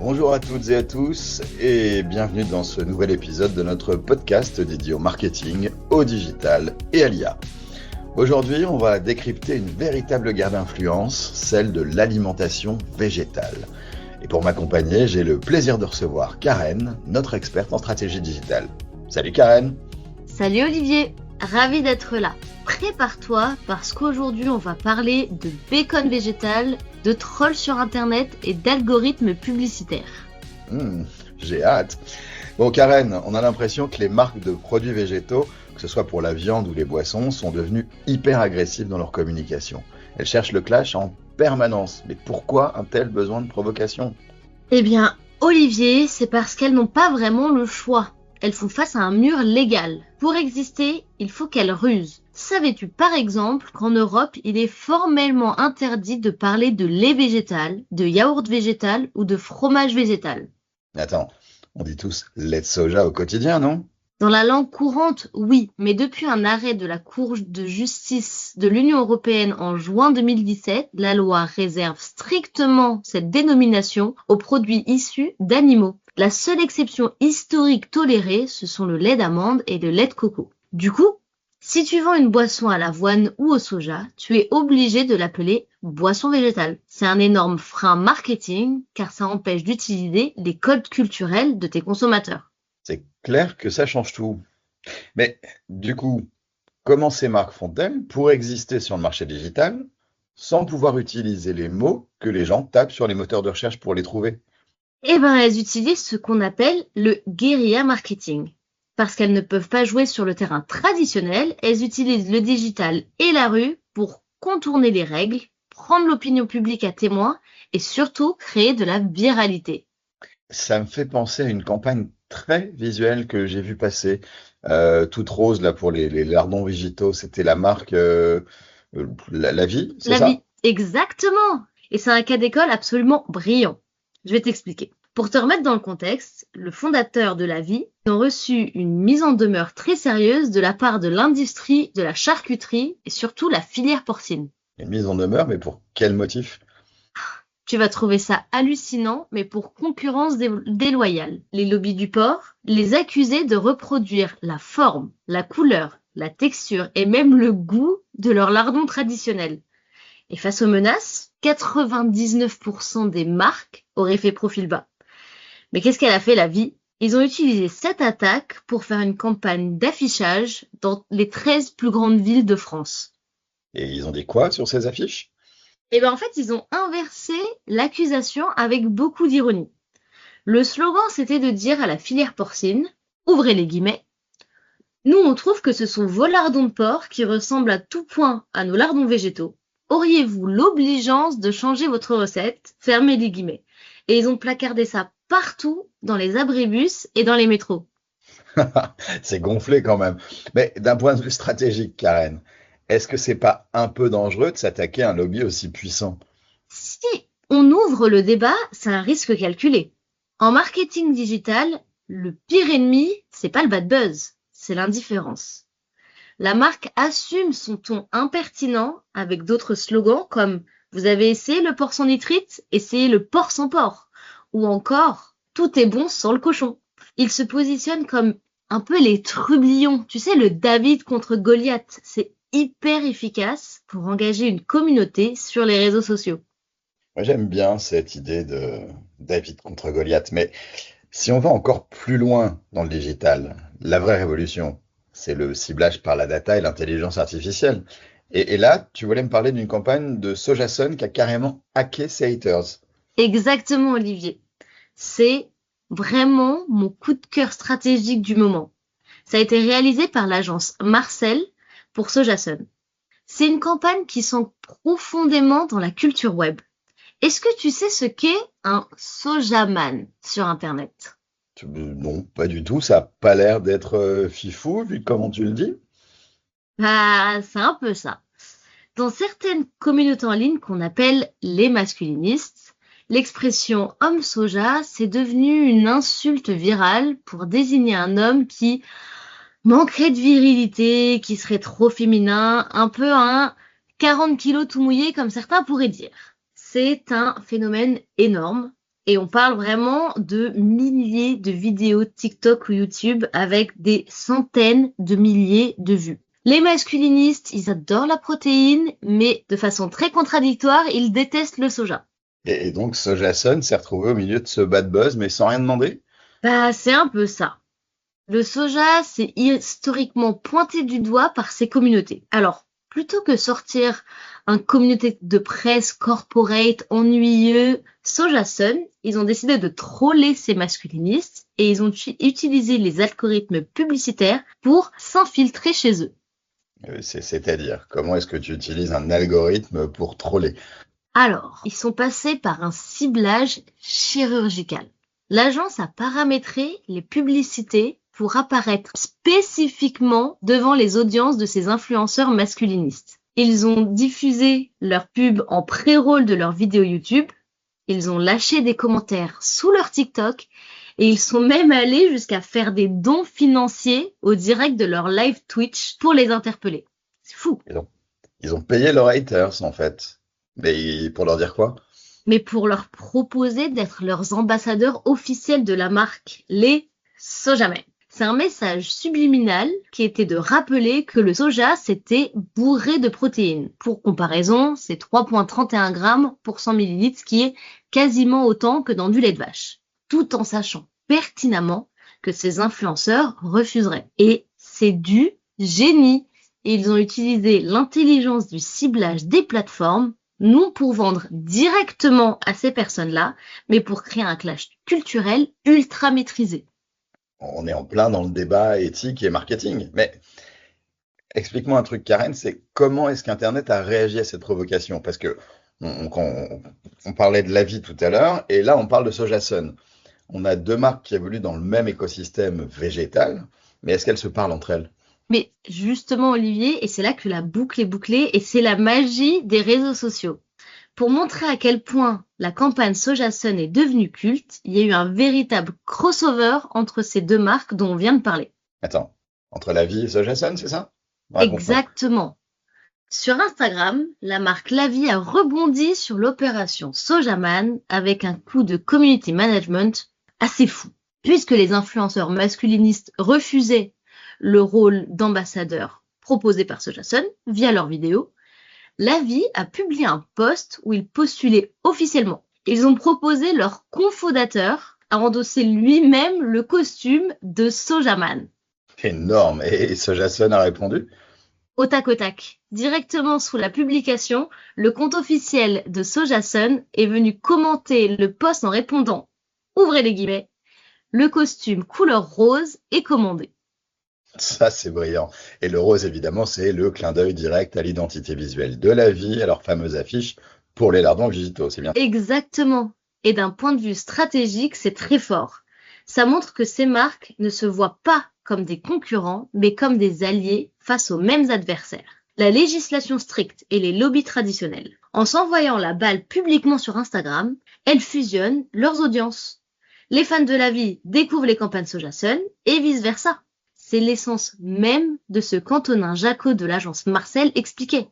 Bonjour à toutes et à tous et bienvenue dans ce nouvel épisode de notre podcast dédié au marketing, au digital et à l'IA. Aujourd'hui, on va décrypter une véritable guerre d'influence, celle de l'alimentation végétale. Et pour m'accompagner, j'ai le plaisir de recevoir Karen, notre experte en stratégie digitale. Salut Karen! Salut Olivier, ravi d'être là. Prépare-toi parce qu'aujourd'hui on va parler de bacon végétal, de trolls sur internet et d'algorithmes publicitaires. J'ai hâte. Bon Karen, on a l'impression que les marques de produits végétaux, que ce soit pour la viande ou les boissons, sont devenues hyper agressives dans leur communication. Elles cherchent le clash en permanence. Mais pourquoi un tel besoin de provocation ? Eh bien, Olivier, c'est parce qu'elles n'ont pas vraiment le choix. Elles font face à un mur légal. Pour exister, il faut qu'elles rusent. Savais-tu par exemple qu'en Europe, il est formellement interdit de parler de lait végétal, de yaourt végétal ou de fromage végétal? Attends, on dit tous lait de soja au quotidien, non ? Dans la langue courante, oui, mais depuis un arrêt de la Cour de justice de l'Union européenne en juin 2017, la loi réserve strictement cette dénomination aux produits issus d'animaux. La seule exception historique tolérée, ce sont le lait d'amande et le lait de coco. Du coup, si tu vends une boisson à l'avoine ou au soja, tu es obligé de l'appeler boisson végétale. C'est un énorme frein marketing car ça empêche d'utiliser les codes culturels de tes consommateurs. C'est clair que ça change tout. Mais du coup, comment ces marques font-elles pour exister sur le marché digital sans pouvoir utiliser les mots que les gens tapent sur les moteurs de recherche pour les trouver ? Eh ben, elles utilisent ce qu'on appelle le guérilla marketing. Parce qu'elles ne peuvent pas jouer sur le terrain traditionnel, elles utilisent le digital et la rue pour contourner les règles, prendre l'opinion publique à témoin et surtout créer de la viralité. Ça me fait penser à une campagne très visuelle que j'ai vue passer, toute rose là pour les lardons végétaux. C'était la marque la Vie, c'est La ça? vie, exactement. Et c'est un cas d'école absolument brillant. Je vais t'expliquer. Pour te remettre dans le contexte, le fondateur de La Vie a reçu une mise en demeure très sérieuse de la part de l'industrie de la charcuterie et surtout la filière porcine. Une mise en demeure, mais pour quel motif? Tu vas trouver ça hallucinant, mais pour concurrence déloyale. Les lobbies du porc les accusaient de reproduire la forme, la couleur, la texture et même le goût de leur lardon traditionnel. Et face aux menaces, 99% des marques auraient fait profil bas. Mais qu'est-ce qu'elle a fait La Vie? Ils ont utilisé cette attaque pour faire une campagne d'affichage dans les 13 plus grandes villes de France. Et ils ont dit quoi sur ces affiches? Et bien en fait, ils ont inversé l'accusation avec beaucoup d'ironie. Le slogan, c'était de dire à la filière porcine, ouvrez les guillemets, nous on trouve que ce sont vos lardons de porc qui ressemblent à tout point à nos lardons végétaux. Auriez-vous l'obligeance de changer votre recette? Fermez les guillemets. Et ils ont placardé ça partout dans les abribus et dans les métros. C'est gonflé quand même. Mais d'un point de vue stratégique, Karen, est-ce que c'est pas un peu dangereux de s'attaquer à un lobby aussi puissant? Si on ouvre le débat, c'est un risque calculé. En marketing digital, le pire ennemi, c'est pas le bad buzz, c'est l'indifférence. La marque assume son ton impertinent avec d'autres slogans comme « Vous avez essayé le porc sans nitrite? Essayez le porc sans porc » ou encore « Tout est bon sans le cochon ». Il se positionne comme un peu les trublions, tu sais, le David contre Goliath. C'est hyper efficace pour engager une communauté sur les réseaux sociaux. Moi, j'aime bien cette idée de David contre Goliath, mais si on va encore plus loin dans le digital, la vraie révolution, c'est le ciblage par la data et l'intelligence artificielle. Et là, tu voulais me parler d'une campagne de Sojasun qui a carrément hacké ses haters. Exactement, Olivier. C'est vraiment mon coup de cœur stratégique du moment. Ça a été réalisé par l'agence Marcel pour Sojasun. C'est une campagne qui s'ancre profondément dans la culture web. Est-ce que tu sais ce qu'est un sojaman sur Internet? Non, pas du tout. Ça n'a pas l'air d'être fifou, vu comment tu le dis. Ah, c'est un peu ça. Dans certaines communautés en ligne qu'on appelle les masculinistes, l'expression homme soja, c'est devenu une insulte virale pour désigner un homme qui manquerait de virilité, qui serait trop féminin, un peu un 40 kilos tout mouillé comme certains pourraient dire. C'est un phénomène énorme Et on parle vraiment de milliers de vidéos TikTok ou YouTube avec des centaines de milliers de vues. Les masculinistes, ils adorent la protéine, mais de façon très contradictoire, ils détestent le soja. Et donc, Sojason s'est retrouvé au milieu de ce bad buzz, mais sans rien demander? Bah, c'est un peu ça. Le soja, c'est historiquement pointé du doigt par ces communautés. Alors, plutôt que sortir un communauté de presse corporate ennuyeux, Sojasun, ils ont décidé de troller ces masculinistes et ils ont utilisé les algorithmes publicitaires pour s'infiltrer chez eux. C'est-à-dire, comment est-ce que tu utilises un algorithme pour troller? Alors, ils sont passés par un ciblage chirurgical. L'agence a paramétré les publicités pour apparaître spécifiquement devant les audiences de ces influenceurs masculinistes. Ils ont diffusé leurs pubs en pré-roll de leurs vidéos YouTube, ils ont lâché des commentaires sous leur TikTok et ils sont même allés jusqu'à faire des dons financiers au direct de leur live Twitch pour les interpeller. C'est fou. Ils ont payé leurs haters, en fait. Mais pour leur dire quoi? Mais pour leur proposer d'être leurs ambassadeurs officiels de la marque, les Sojamen. C'est un message subliminal qui était de rappeler que le soja, c'était bourré de protéines. Pour comparaison, c'est 3,31 grammes pour 100 millilitres, ce qui est quasiment autant que dans du lait de vache. Tout en sachant pertinemment que ces influenceurs refuseraient. Et c'est du génie. Ils ont utilisé l'intelligence du ciblage des plateformes non pour vendre directement à ces personnes-là, mais pour créer un clash culturel ultra maîtrisé. On est en plein dans le débat éthique et marketing. Mais explique-moi un truc, Karen, c'est comment est-ce qu'Internet a réagi à cette provocation? Parce que on parlait de la vie tout à l'heure, et là on parle de Sojasun. On a deux marques qui évoluent dans le même écosystème végétal, mais est-ce qu'elles se parlent entre elles? Mais justement, Olivier, et c'est là que la boucle est bouclée, et c'est la magie des réseaux sociaux. Pour montrer à quel point la campagne Sojasun est devenue culte, il y a eu un véritable crossover entre ces deux marques dont on vient de parler. Attends, entre la vie et Sojasun, c'est ça? Raconte-moi. Exactement. Sur Instagram, la marque Lavi a rebondi sur l'opération Sojaman avec un coup de community management assez fou. Puisque les influenceurs masculinistes refusaient le rôle d'ambassadeur proposé par Sojasun via leurs vidéos, Lavi a publié un post où ils postulaient officiellement. Ils ont proposé leur cofondateur à endosser lui-même le costume de Sojaman. Énorme. Et Sojasun a répondu? Au tac au tac. Directement sous la publication, le compte officiel de Sojasun est venu commenter le post en répondant, ouvrez les guillemets, le costume couleur rose est commandé. Ça, c'est brillant. Et le rose, évidemment, c'est le clin d'œil direct à l'identité visuelle de la vie, à leur fameuse affiche pour les lardons végétaux, c'est bien. Exactement. Et d'un point de vue stratégique, c'est très fort. Ça montre que ces marques ne se voient pas comme des concurrents, mais comme des alliés face aux mêmes adversaires. La législation stricte et les lobbies traditionnels. En s'envoyant la balle publiquement sur Instagram, elles fusionnent leurs audiences. Les fans de la vie découvrent les campagnes Sojasun et vice-versa. C'est l'essence même de ce qu'Antonin Jacot de l'agence Marcel expliquait.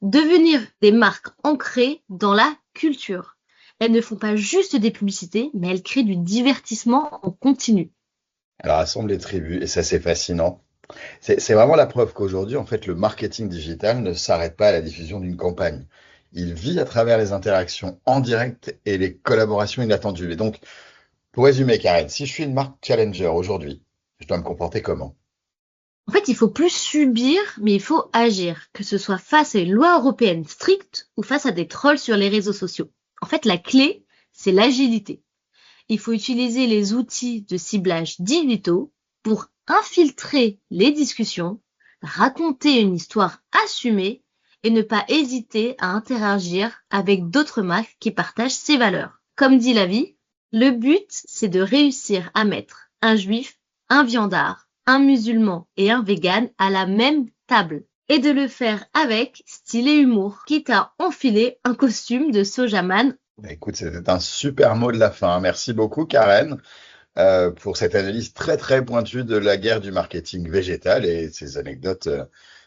Devenir des marques ancrées dans la culture. Elles ne font pas juste des publicités, mais elles créent du divertissement en continu. Elle rassemble les tribus et ça, c'est fascinant. C'est vraiment la preuve qu'aujourd'hui, en fait, le marketing digital ne s'arrête pas à la diffusion d'une campagne. Il vit à travers les interactions en direct et les collaborations inattendues. Et donc, pour résumer, Karen, si je suis une marque challenger aujourd'hui, je dois me comporter comment? En fait, il faut plus subir, mais il faut agir, que ce soit face à une loi européenne stricte ou face à des trolls sur les réseaux sociaux. En fait, la clé, c'est l'agilité. Il faut utiliser les outils de ciblage digitaux pour infiltrer les discussions, raconter une histoire assumée et ne pas hésiter à interagir avec d'autres marques qui partagent ces valeurs. Comme dit Lavi, le but, c'est de réussir à mettre un juif, un viandard, un musulman et un vegan à la même table et de le faire avec style et humour, quitte à enfiler un costume de Sojaman. Écoute, c'était un super mot de la fin. Merci beaucoup, Karen, pour cette analyse très très pointue de la guerre du marketing végétal et ces anecdotes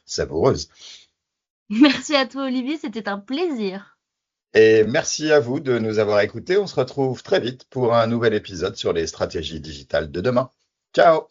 savoureuses. Merci à toi Olivier, c'était un plaisir. Et merci à vous de nous avoir écoutés. On se retrouve très vite pour un nouvel épisode sur les stratégies digitales de demain. Ciao!